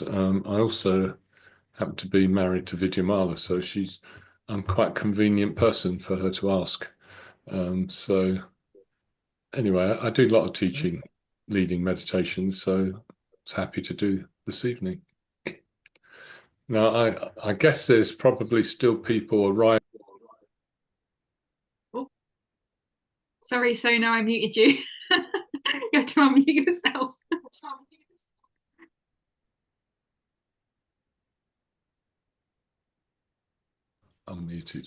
I also happen to be married to Vidyamala, so I'm quite a convenient person for her to ask. So anyway, I do a lot of teaching, leading meditations, so I was happy to do this evening. Now, I guess there's probably still people arriving. Oh, sorry, Sona, I muted you. You have to unmute yourself. Unmuted.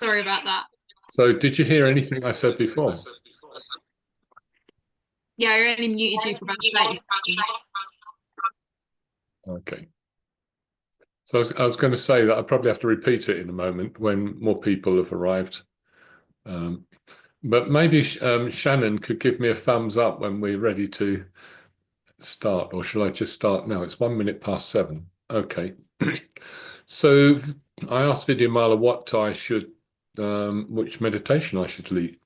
Sorry about that. So did you hear anything I said before? Yeah, I only muted you for about 30 seconds. Okay. So I was going to say that I probably have to repeat it in a moment when more people have arrived. Um, but maybe Shannon could give me a thumbs up when we're ready to start, or shall I just start now? It's 1 minute past 7. Okay. So I asked Vidyamala which meditation I should lead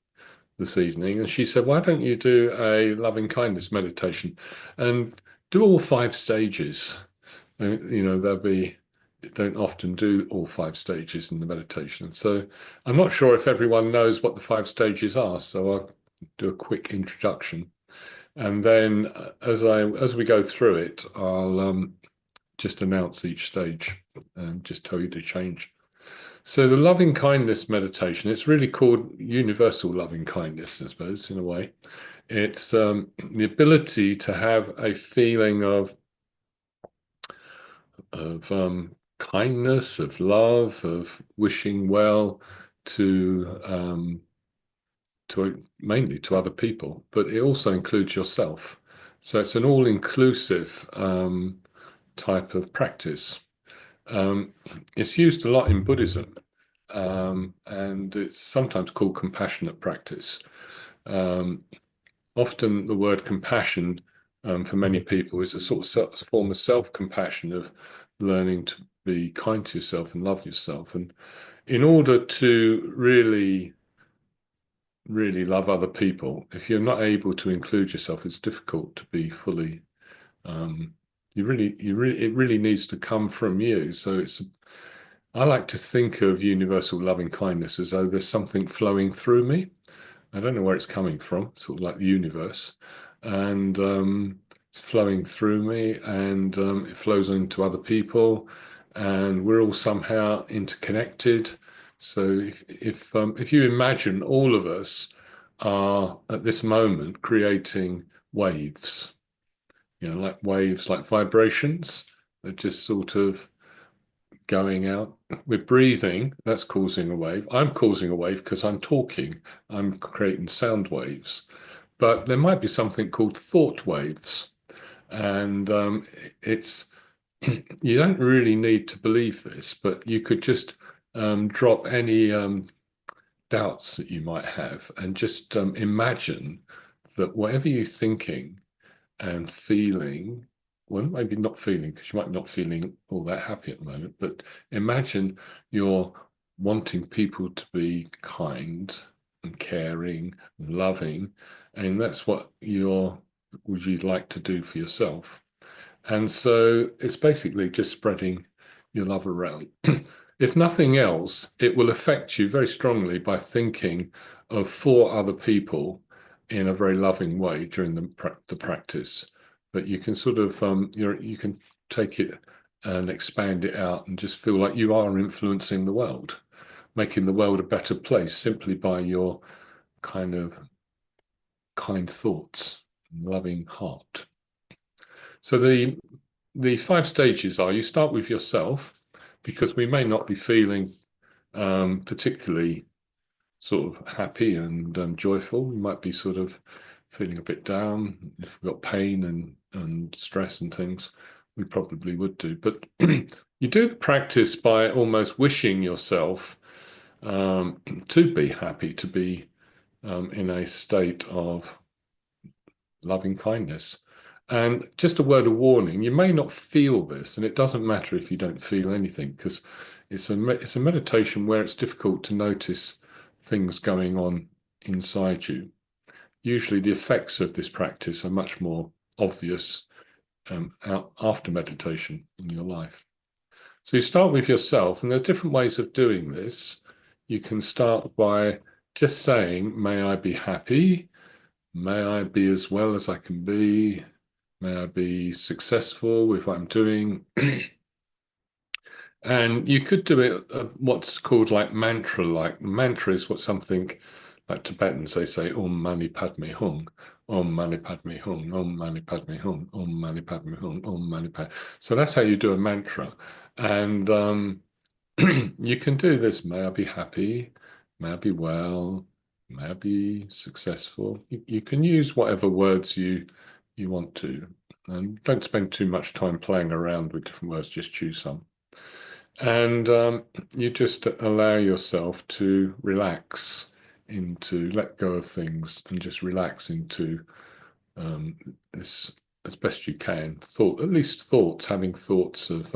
this evening, and she said, "Why don't you do a loving kindness meditation and do all 5 stages?" And, don't often do all 5 stages in the meditation. So I'm not sure if everyone knows what the 5 stages are. So I'll do a quick introduction. And then as we go through it, I'll just announce each stage and just tell you to change. So the loving kindness meditation, it's really called universal loving kindness, I suppose, in a way. It's the ability to have a feeling of kindness, of love, of wishing well to mainly to other people, but it also includes yourself. So it's an all-inclusive type of practice. Um, it's used a lot in Buddhism, and it's sometimes called compassionate practice. Um, Often the word compassion for many people is a sort of form of self-compassion, of learning to be kind to yourself and love yourself. And in order to really, really love other people, if you're not able to include yourself, it's difficult to be fully. Um, it really needs to come from you. So I like to think of universal loving kindness as though there's something flowing through me. I don't know where it's coming from, sort of like the universe, and it's flowing through me, and it flows into other people, and we're all somehow interconnected. So if you imagine all of us are at this moment creating waves, like waves, like vibrations, that just sort of going out. We're breathing, that's causing a wave. I'm causing a wave because I'm talking, I'm creating sound waves. But there might be something called thought waves. And it's, you don't really need to believe this, but you could just drop any doubts that you might have and just imagine that whatever you're thinking and feeling, well, maybe not feeling, because you might be not feeling all that happy at the moment, but imagine you're wanting people to be kind and caring and loving, and that's what would you like to do for yourself. And so it's basically just spreading your love around. If nothing else, it will affect you very strongly by thinking of 4 other people in a very loving way during the practice. But you can sort of you can take it and expand it out and just feel like you are influencing the world, making the world a better place simply by your kind of kind thoughts, loving heart. So the 5 stages are: you start with yourself, because we may not be feeling particularly sort of happy and joyful. We might be sort of feeling a bit down. If we've got pain and stress and things, we probably would do. But you do the practice by almost wishing yourself to be happy, to be in a state of loving kindness. And just a word of warning, you may not feel this, and it doesn't matter if you don't feel anything, because it's a meditation where it's difficult to notice things going on inside you. Usually the effects of this practice are much more obvious after meditation in your life. So you start with yourself, and there's different ways of doing this. You can start by just saying, may I be happy, may I be as well as I can be, may I be successful with what I'm doing. And you could do it what's called like mantra. Like mantra is what something like Tibetans, they say Om Mani Padme Hum, Om Mani Padme Hum, Om Mani Padme Hum, Om Mani Padme Hum, Om Mani Padme. So that's how you do a mantra. And you can do this. May I be happy, may I be well, may I be successful. You can use whatever words you want to. And don't spend too much time playing around with different words, just choose some. And you just allow yourself to relax into, let go of things and just relax into this as best you can. At least thoughts, having thoughts of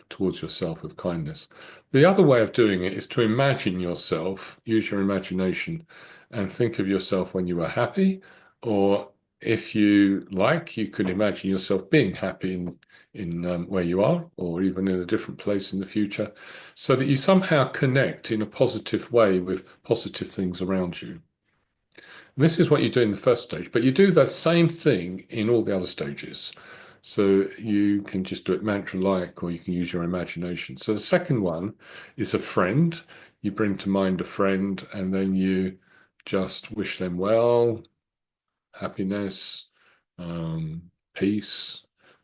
towards yourself of kindness. The other way of doing it is to imagine yourself, use your imagination, and think of yourself when you were happy, or if you like, you could imagine yourself being happy in where you are, or even in a different place in the future, so that you somehow connect in a positive way with positive things around you. And this is what you do in the first stage, but you do the same thing in all the other stages. So you can just do it mantra-like, or you can use your imagination. So the second one is a friend. You bring to mind a friend, and then you just wish them well, happiness, peace,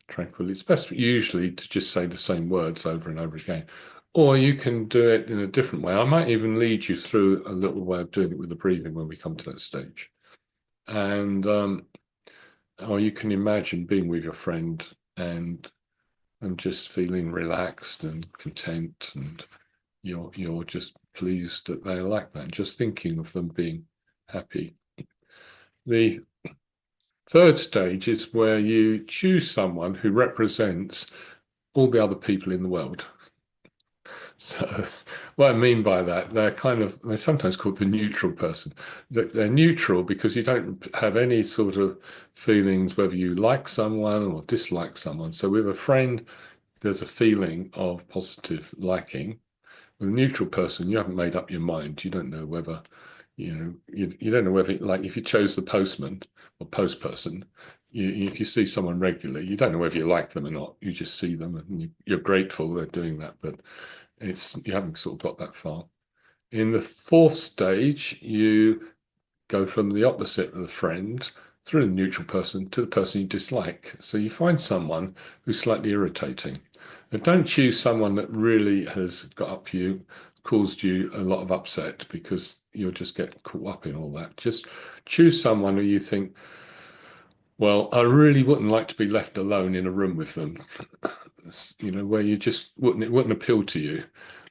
tranquility. It's best usually to just say the same words over and over again. Or you can do it in a different way. I might even lead you through a little way of doing it with the breathing when we come to that stage. And or you can imagine being with your friend and just feeling relaxed and content, and you're just pleased that they're like that, and just thinking of them being happy. The third stage is where you choose someone who represents all the other people in the world. So what I mean by that, they're sometimes called the neutral person. They're neutral because you don't have any sort of feelings whether you like someone or dislike someone. So with a friend, there's a feeling of positive liking. With a neutral person, you haven't made up your mind. You don't know whether, you don't know whether, like if you chose the postman or post person, if you see someone regularly, you don't know whether you like them or not. You just see them and you're grateful they're doing that, but you haven't sort of got that far. In the fourth stage, you go from the opposite of the friend through the neutral person to the person you dislike. So you find someone who's slightly irritating. And don't choose someone that really has got up you, caused you a lot of upset, because you'll just get caught up in all that. Just choose someone who you think, well, I really wouldn't like to be left alone in a room with them. Where you just it wouldn't appeal to you.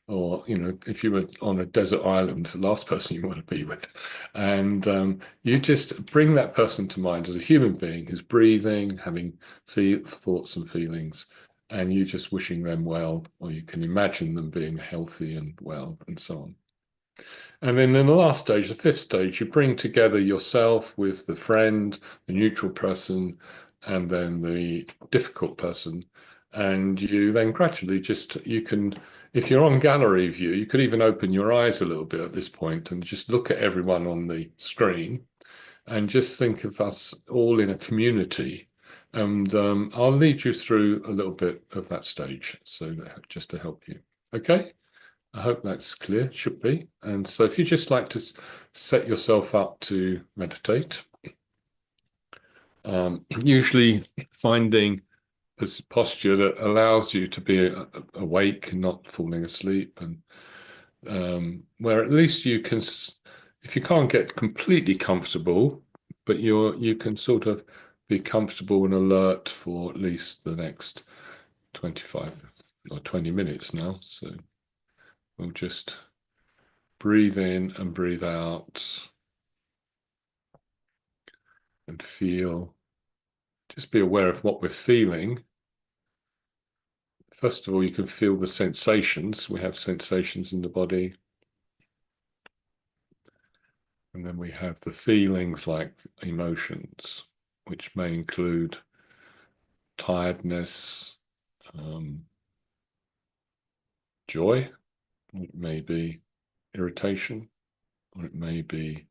Or, if you were on a desert island, the last person you want to be with. And you just bring that person to mind as a human being who's breathing, having thoughts and feelings, and you just wishing them well, or you can imagine them being healthy and well, and so on. And then in the last stage, the fifth stage, you bring together yourself with the friend, the neutral person, and then the difficult person. And you then gradually if you're on gallery view, you could even open your eyes a little bit at this point and just look at everyone on the screen and just think of us all in a community. And I'll lead you through a little bit of that stage, so just to help you. Okay? I hope that's clear, should be. And so if you just like to set yourself up to meditate, usually finding a posture that allows you to be awake and not falling asleep, and where at least you can, if you can't get completely comfortable, but you can sort of be comfortable and alert for at least the next 25 or 20 minutes now. So we'll just breathe in and breathe out and just be aware of what we're feeling. First of all, you can feel the sensations. We have sensations in the body. And then we have the feelings, like emotions, which may include tiredness, joy, it may be irritation, or it may be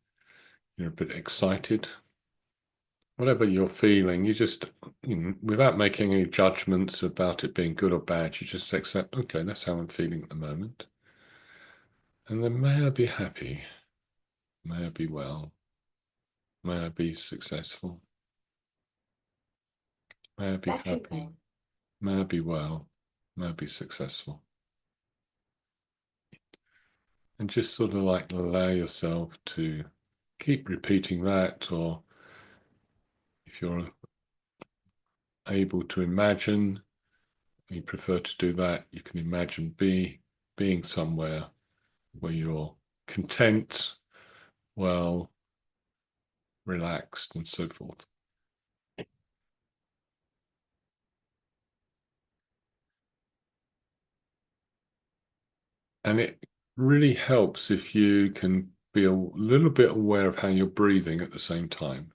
you're a bit excited. Whatever you're feeling, you just, without making any judgments about it being good or bad, you just accept, okay, that's how I'm feeling at the moment. And then may I be happy, may I be well, may I be successful, may I be happy, may I be well, may I be successful. And just sort of like allow yourself to keep repeating that, or if you're able to imagine, you prefer to do that, you can imagine being somewhere where you're content, well, relaxed, and so forth. And it really helps if you can be a little bit aware of how you're breathing at the same time,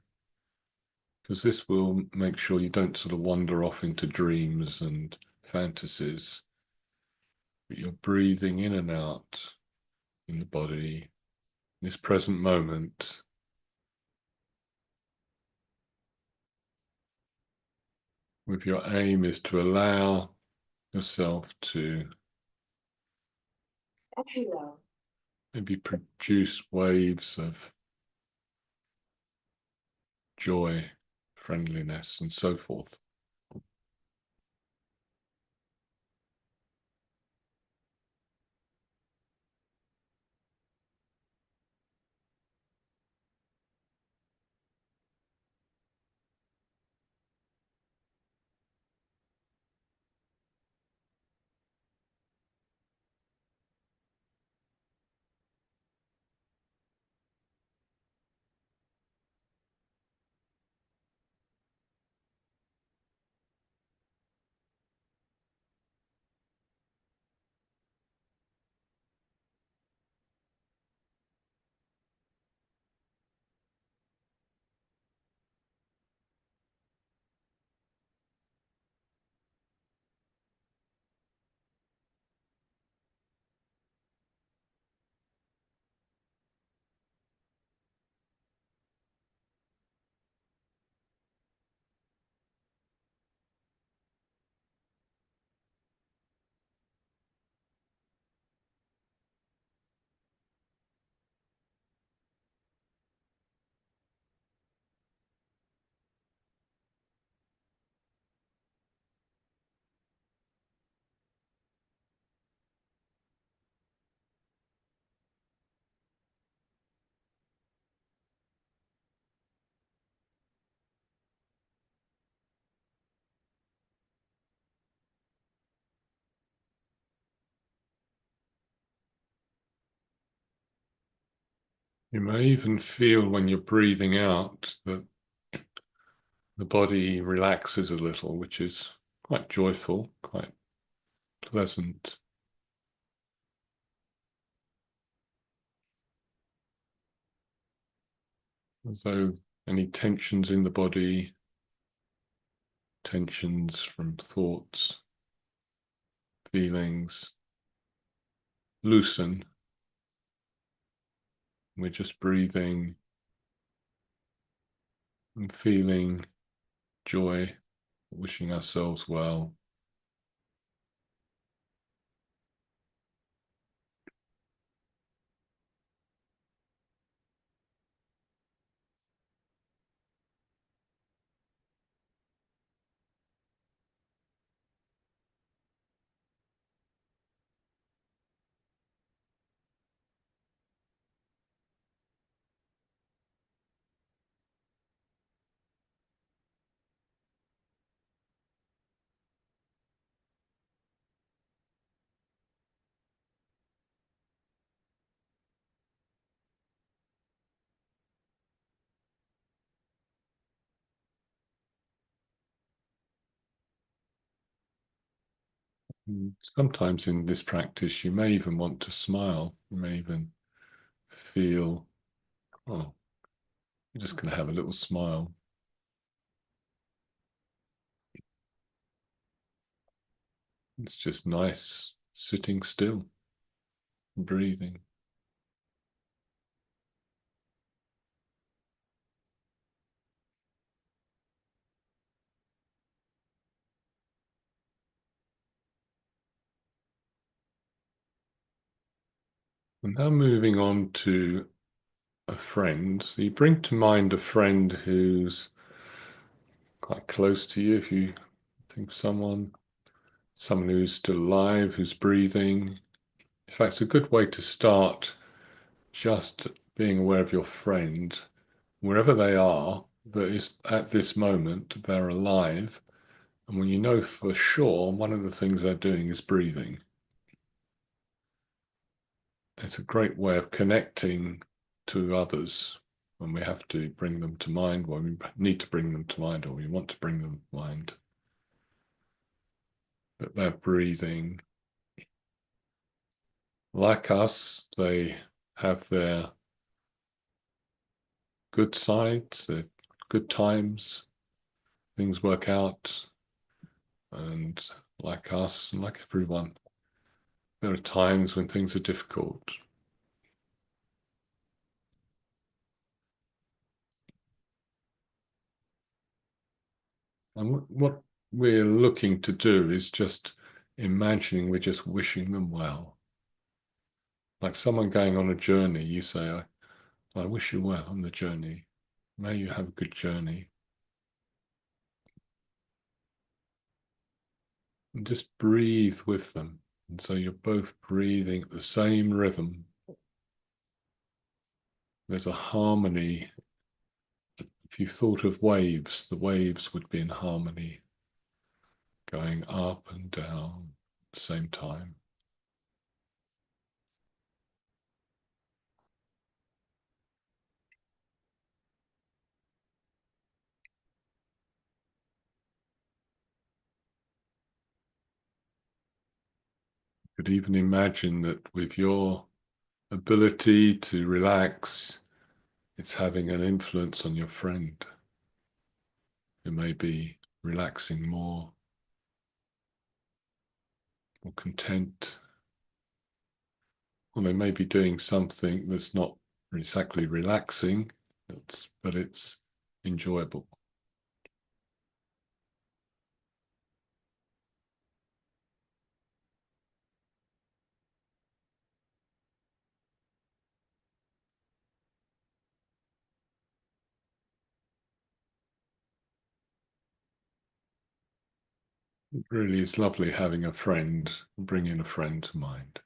because this will make sure you don't sort of wander off into dreams and fantasies, but you're breathing in and out in the body, in this present moment. With your aim is to allow yourself to maybe produce waves of joy, friendliness, and so forth. You may even feel when you're breathing out that the body relaxes a little, which is quite joyful, quite pleasant. As though any tensions in the body, tensions from thoughts, feelings, loosen. We're just breathing and feeling joy, wishing ourselves well. Sometimes in this practice, you may even want to smile. You may even feel, oh, you're just going to have a little smile. It's just nice sitting still, breathing. And now moving on to a friend. So you bring to mind a friend who's quite close to you. If you think of someone who's still alive, who's breathing. In fact, it's a good way to start just being aware of your friend, wherever they are, that is at this moment, they're alive. And when you know for sure, one of the things they're doing is breathing. It's a great way of connecting to others when we have to bring them to mind, when we need to bring them to mind, or we want to bring them to mind. That they're breathing. Like us, they have their good sides, their good times, things work out, and like us, and like everyone, there are times when things are difficult. And what we're looking to do is just imagining we're just wishing them well. Like someone going on a journey, you say, I wish you well on the journey. May you have a good journey. And just breathe with them. And so you're both breathing at the same rhythm. There's a harmony. If you thought of waves, the waves would be in harmony, going up and down at the same time. You could even imagine that with your ability to relax, it's having an influence on your friend who may be relaxing more or content, or they may be doing something that's not exactly relaxing, but it's enjoyable. It really is lovely having a friend, bringing a friend to mind.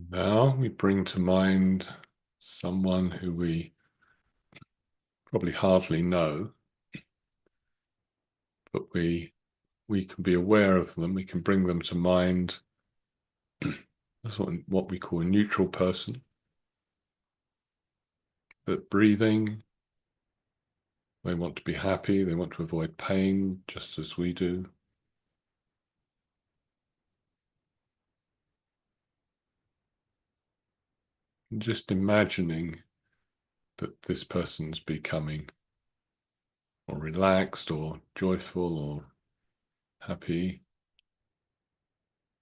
Now we bring to mind someone who we probably hardly know, but we can be aware of them. We can bring them to mind. That's what we call a neutral person. That breathing, they want to be happy. They want to avoid pain, just as we do. And just imagining that this person's becoming or relaxed or joyful or happy.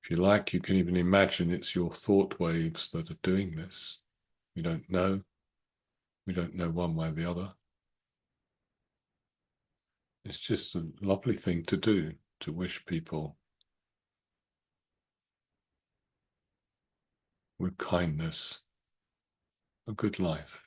If you like, you can even imagine it's your thought waves that are doing this. We don't know. We don't know one way or the other. It's just a lovely thing to do, to wish people with kindness, a good life.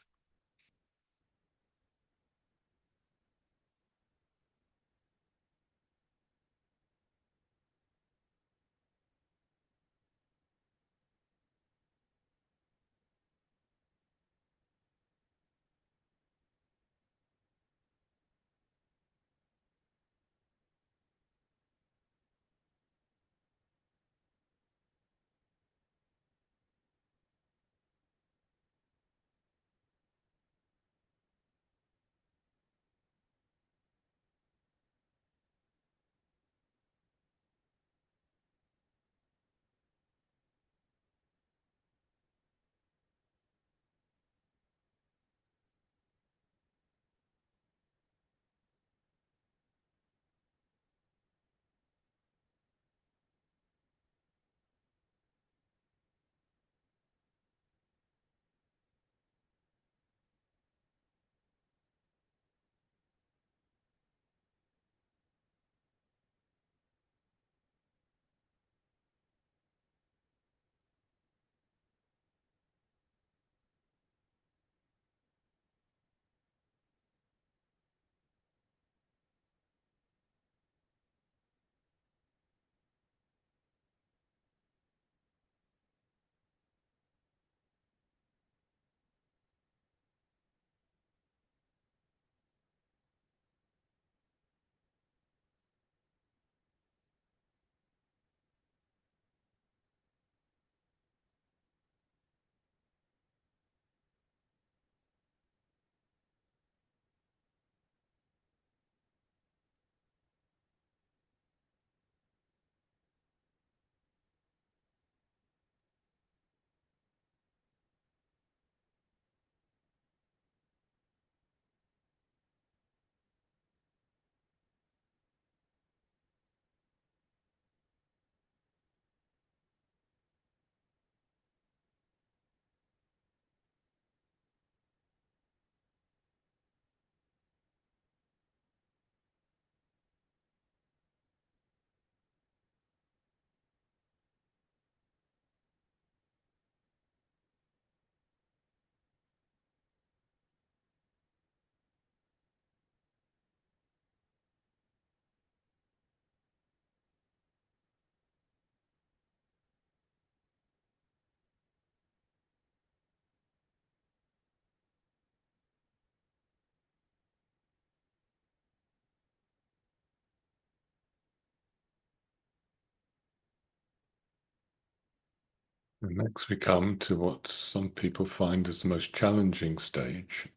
And next we come to what some people find as the most challenging stage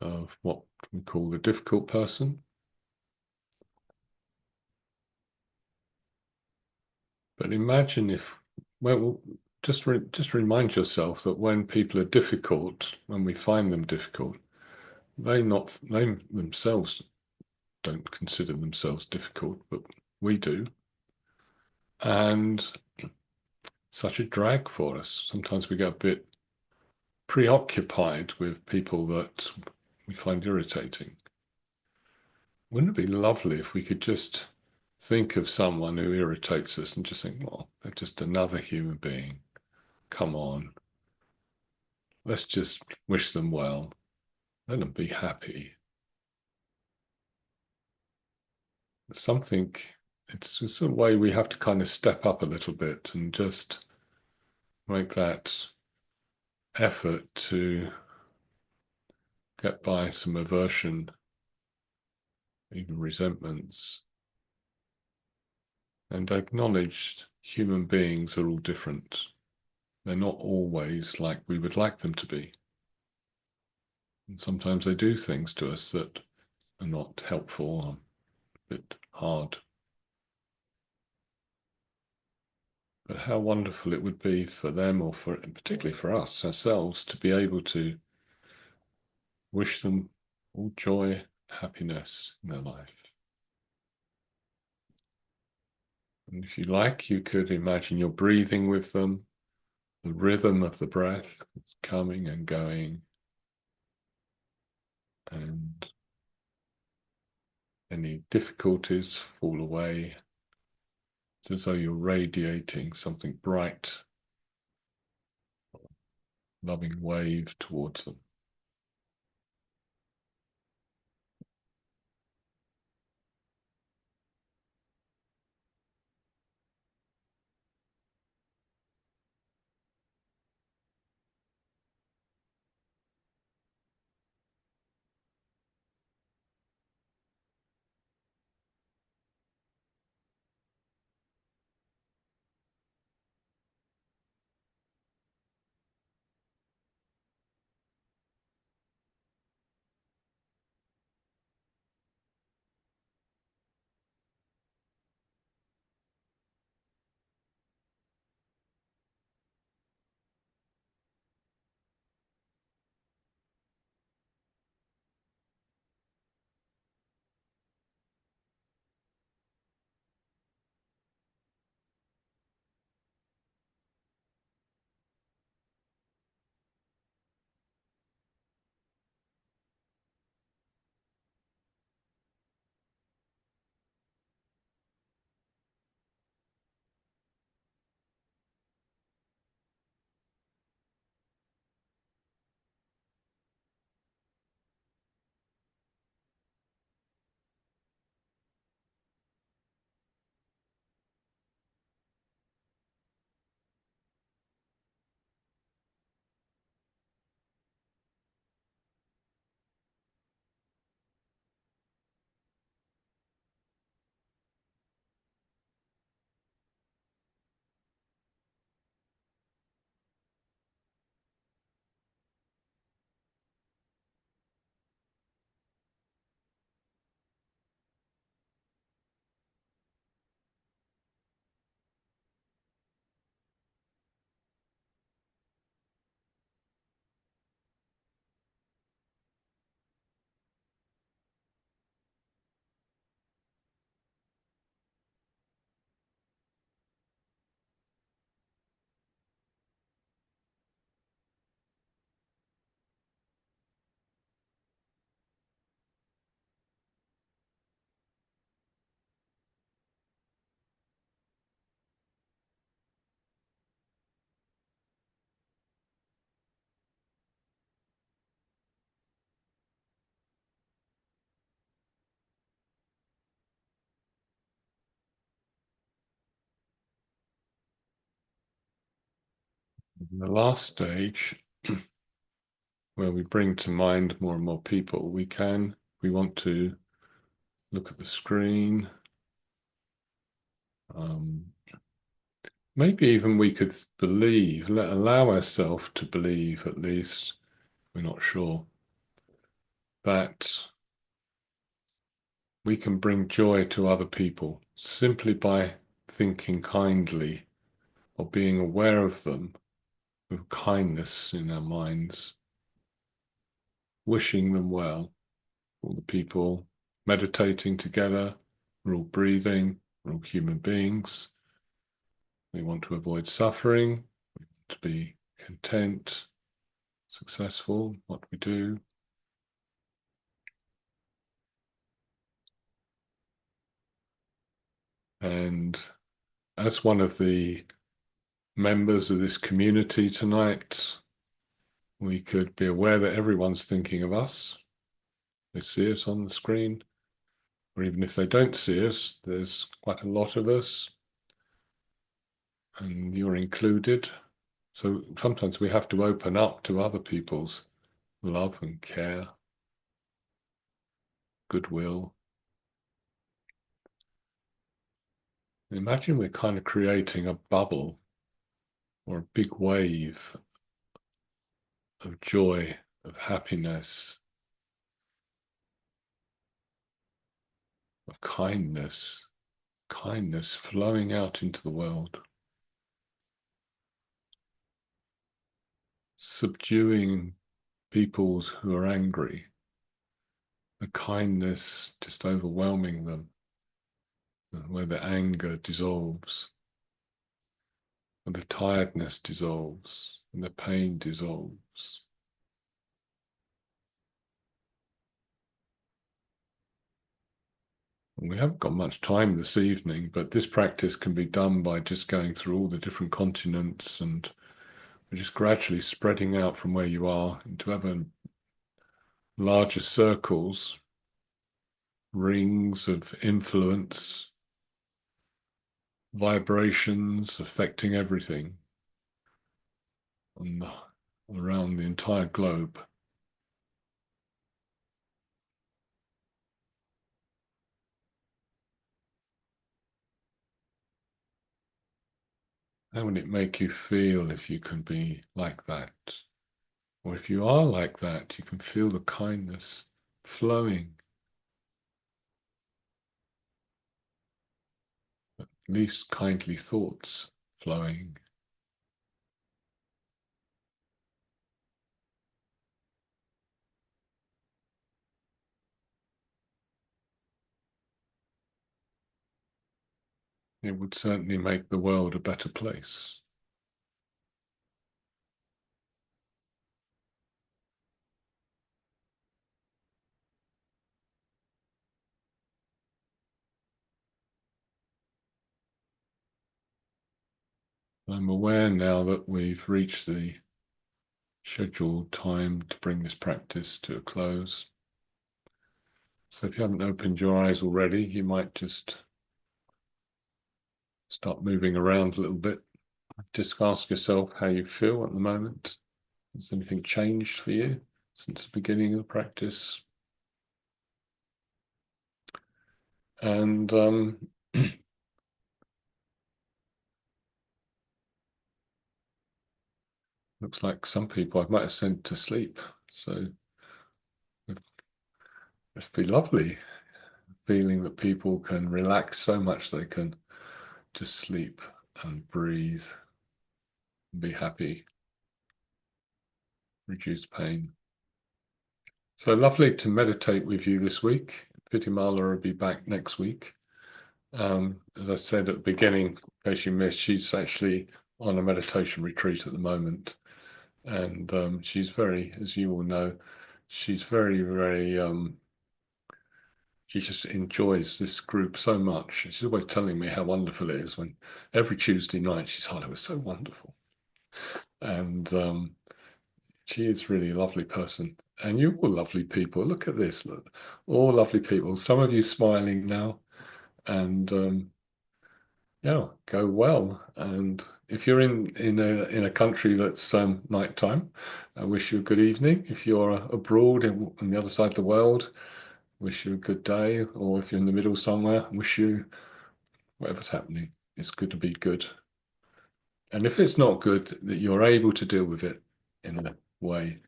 of what we call the difficult person. But imagine if, well, just remind yourself that when people are difficult, when we find them difficult, they themselves don't consider themselves difficult, but we do. And such a drag for us. Sometimes we get a bit preoccupied with people that we find irritating. Wouldn't it be lovely if we could just think of someone who irritates us and just think, well, they're just another human being. Come on, let's just wish them well. Let them be happy. Something, it's a way we have to kind of step up a little bit and just make that effort to get by some aversion, even resentments, and acknowledge human beings are all different. They're not always like we would like them to be. And sometimes they do things to us that are not helpful or a bit hard. But how wonderful it would be for them, or for particularly for us ourselves, to be able to wish them all joy, happiness in their life. And if you like, you could imagine you're breathing with them, the rhythm of the breath coming and going, and any difficulties fall away. It's as though you're radiating something bright, loving wave towards them. In the last stage, where we bring to mind more and more people, we want to look at the screen. Maybe even we could allow ourselves to believe, at least, we're not sure, that we can bring joy to other people simply by thinking kindly or being aware of them with kindness in our minds, wishing them well. All the people meditating together, we're all breathing, we're all human beings. We want to avoid suffering, we want to be content, successful, what we do. And as one of the members of this community tonight, we could be aware that everyone's thinking of us. They see us on the screen, or even if they don't see us, there's quite a lot of us, and you're included. So sometimes we have to open up to other people's love and care, goodwill. Imagine we're kind of creating a bubble or a big wave of joy, of happiness, of kindness, kindness flowing out into the world, subduing people who are angry, the kindness just overwhelming them, where the anger dissolves, and the tiredness dissolves, and the pain dissolves. We haven't got much time this evening, but this practice can be done by just going through all the different continents, and we're just gradually spreading out from where you are into ever larger circles, rings of influence, vibrations affecting everything on around the entire globe. How would it make you feel if you can be like that? Or if you are like that, you can feel the kindness flowing, at least kindly thoughts flowing. It would certainly make the world a better place. I'm aware now that we've reached the scheduled time to bring this practice to a close. So if you haven't opened your eyes already, you might just start moving around a little bit. Just ask yourself how you feel at the moment. Has anything changed for you since the beginning of the practice? And looks like some people I might have sent to sleep. So it must be lovely feeling that people can relax so much they can just sleep and breathe and be happy, reduce pain. So lovely to meditate with you this week. Vidyamala will be back next week. As I said at the beginning, in case you missed, she's actually on a meditation retreat at the moment. And she's very, as you all know, she's very, very, she just enjoys this group so much. She's always telling me how wonderful it is when every Tuesday night she's, oh, it was so wonderful. And she is really a lovely person. And you're all lovely people. Look at this, look, all lovely people. Some of you smiling now. And yeah, go well. And if you're in a country that's nighttime, I wish you a good evening. If you're abroad on the other side of the world, wish you a good day. Or if you're in the middle somewhere, wish you whatever's happening. It's good to be good. And if it's not good, that you're able to deal with it in a way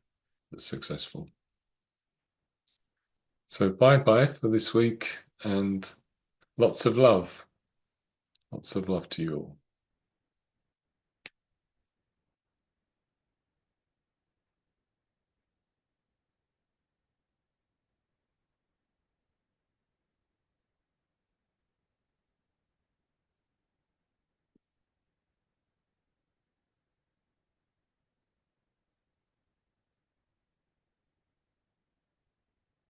that's successful. So bye-bye for this week, and lots of love. Lots of love to you all.